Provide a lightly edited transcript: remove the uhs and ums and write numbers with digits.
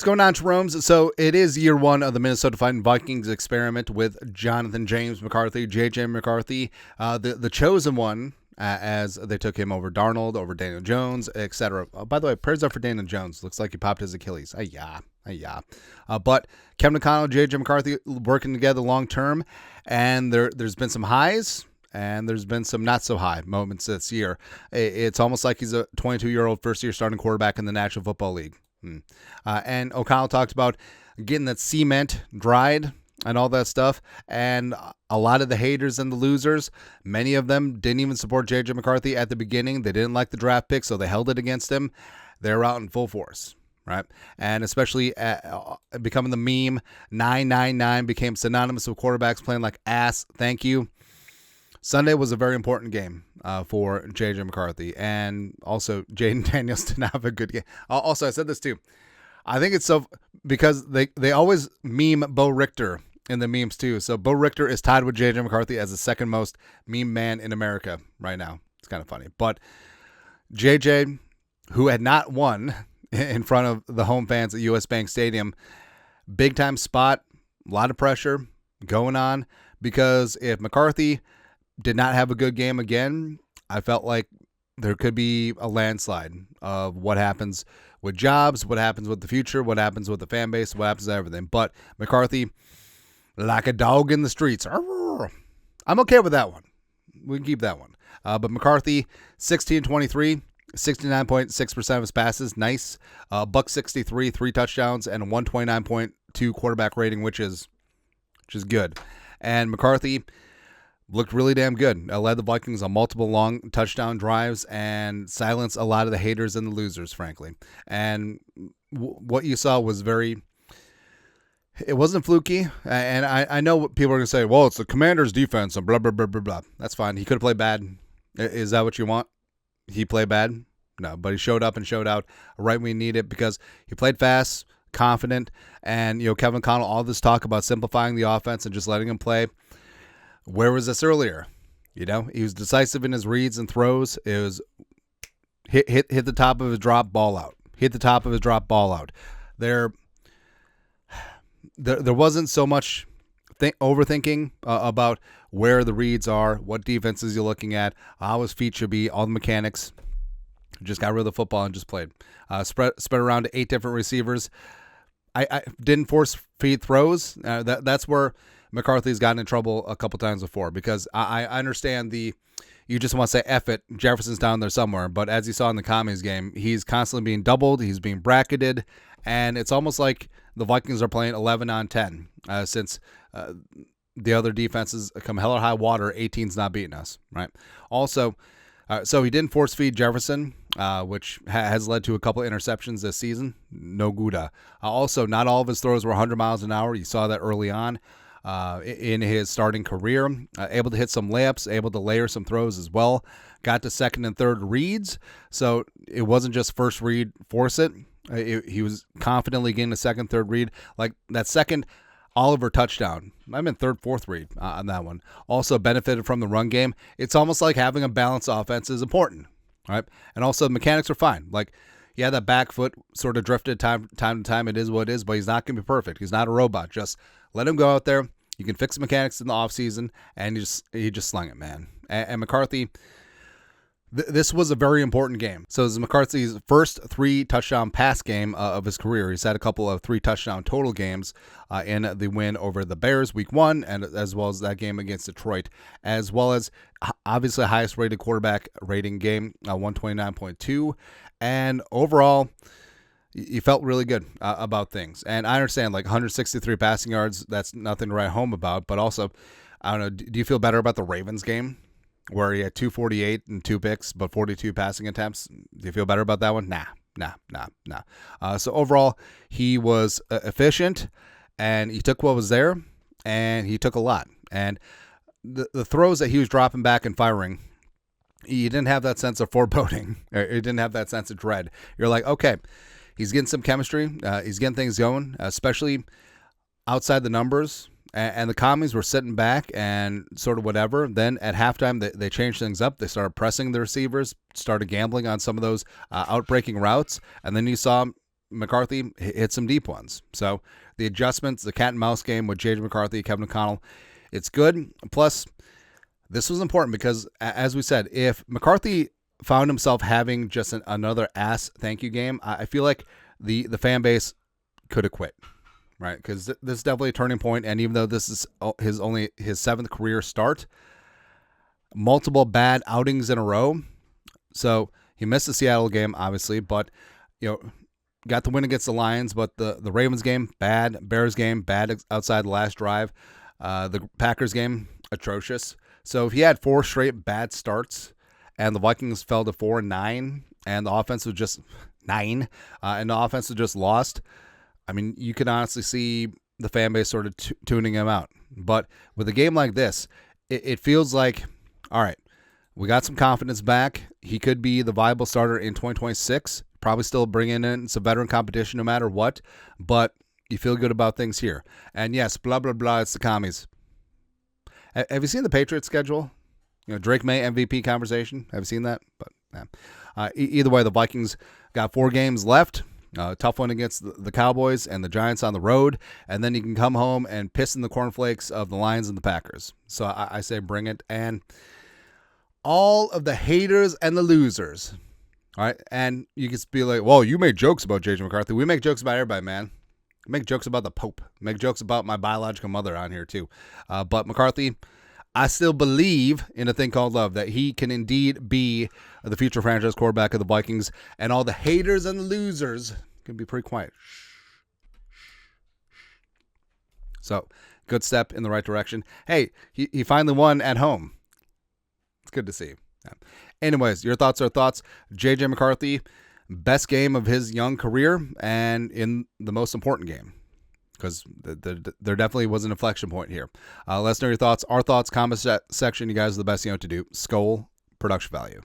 What's going on, Jerome's? So it is year one of the Minnesota Fighting Vikings experiment with Jonathan James McCarthy, JJ McCarthy, the chosen one, as they took him over Darnold, over Daniel Jones, etc. By the way, prayers up for Daniel Jones. Looks like he popped his Achilles. But Kevin O'Connell, JJ McCarthy working together long term, and there's been some highs. And there's been some not so high moments this year. It's almost like he's a 22-year-old first-year starting quarterback in the National Football League. And O'Connell talked about getting that cement dried and all that stuff. And a lot of the haters and the losers, many of them didn't even support J.J. McCarthy at the beginning. They didn't like the draft pick, so they held it against him. They're out in full force, right? And especially becoming the meme, 999 became synonymous with quarterbacks playing like ass. Thank you. Sunday was a very important game for J.J. McCarthy, and also Jaden Daniels did not have a good game. Also, I said this too. I think it's so because they always meme Bo Richter in the memes too. So Bo Richter is tied with J.J. McCarthy as the second most meme man in America right now. It's kind of funny. But J.J., who had not won in front of the home fans at U.S. Bank Stadium, big time spot, a lot of pressure going on, because if McCarthy did not have a good game again, I felt like there could be a landslide of what happens with jobs, what happens with the future, what happens with the fan base, what happens to everything. But McCarthy, like a dog in the streets. I'm okay with that one. We can keep that one. But McCarthy, 16-23, 69.6% of his passes. Nice. $163, 3 touchdowns, and a 129.2 quarterback rating, which is good. And McCarthy looked really damn good. Led the Vikings on multiple long touchdown drives and silenced a lot of the haters and the losers, frankly. And what you saw was it wasn't fluky. And I know what people are going to say, well, it's the Commanders' defense and blah, blah, blah, blah, blah. That's fine. He could have played bad. Is that what you want? He played bad? No, but he showed up and showed out right when we need it, because he played fast, confident, and Kevin O'Connell, all this talk about simplifying the offense and just letting him play. Where was this earlier? He was decisive in his reads and throws. It was hit the top of his drop, ball out. Hit the top of his drop, ball out. There wasn't so much overthinking about where the reads are, what defenses you're looking at, how his feet should be, all the mechanics. Just got rid of the football and just played. Spread around to 8 different receivers. I didn't force feed throws. That's where McCarthy's gotten in trouble a couple times before, because I understand you just want to say F it, Jefferson's down there somewhere, but as you saw in the Commies game, he's constantly being doubled, he's being bracketed, and it's almost like the Vikings are playing 11 on 10 since the other defenses come hell or high water, 18's not beating us, right? Also, so he didn't force feed Jefferson, which has led to a couple interceptions this season. No good. Also, not all of his throws were 100 miles an hour. You saw that early on in his starting career. Able to hit some layups, able to layer some throws as well. Got to second and third reads, so it wasn't just first read, force it. He was confidently getting a second, third read. Like that second Oliver touchdown, I'm in third, fourth read on that one. Also benefited from the run game. It's almost like having a balanced offense is important, right? And also the mechanics are fine. Like, yeah, that back foot sort of drifted time to time. It is what it is, but he's not going to be perfect. He's not a robot. Just let him go out there. You can fix mechanics in the offseason, and he just slung it, man. And McCarthy, this was a very important game. So this is McCarthy's first 3-touchdown pass game of his career. He's had a couple of 3-touchdown total games in the win over the Bears week 1, and as well as that game against Detroit, as well as obviously highest rated quarterback rating game, 129.2. And overall, you felt really good about things. And I understand, like 163 passing yards, that's nothing to write home about. But also, I don't know, do you feel better about the Ravens game, where he had 248 and 2 picks, but 42 passing attempts? Do you feel better about that one? Nah. So overall, he was efficient, and he took what was there, and he took a lot. And the throws that he was dropping back and firing, you didn't have that sense of foreboding. Or you didn't have that sense of dread. You're like, okay, he's getting some chemistry. He's getting things going, especially outside the numbers. And the Commies were sitting back and sort of whatever. Then at halftime, they changed things up. They started pressing the receivers, started gambling on some of those outbreaking routes. And then you saw McCarthy hit some deep ones. So the adjustments, the cat and mouse game with JJ McCarthy, Kevin O'Connell, it's good. Plus, this was important because, as we said, if McCarthy found himself having just another ass thank you game, I feel like the fan base could have quit, right? Because this is definitely a turning point, and even though this is only his 7th career start, multiple bad outings in a row. So he missed the Seattle game, obviously, but got the win against the Lions. But the Ravens game, bad. Bears game, bad outside the last drive. The Packers game, atrocious. So if he had 4 straight bad starts, and the Vikings fell to 4-9, and the offense was just 9, and the offense was just lost, I mean, you can honestly see the fan base sort of tuning him out. But with a game like this, it feels like, all right, we got some confidence back. He could be the viable starter in 2026. Probably still bringing in some veteran competition no matter what. But you feel good about things here. And yes, blah, blah, blah, it's the commies. Have you seen the Patriots schedule? Drake May MVP conversation. Have you seen that? But yeah. Either way, the Vikings got 4 games left. Tough one against the Cowboys and the Giants on the road. And then you can come home and piss in the cornflakes of the Lions and the Packers. So I say bring it. And all of the haters and the losers. All right. And you can be like, well, you made jokes about JJ McCarthy. We make jokes about everybody, man. We make jokes about the Pope. We make jokes about my biological mother on here, too. But McCarthy, I still believe in a thing called love, that he can indeed be the future franchise quarterback of the Vikings. And all the haters and the losers can be pretty quiet. So, good step in the right direction. Hey, he finally won at home. It's good to see. Yeah. Anyways, your thoughts are thoughts. JJ McCarthy, best game of his young career, and in the most important game, because there definitely was an inflection point here. Let us know your thoughts. Our thoughts, comment section. You guys are the best. You know what to do. Skol, production value.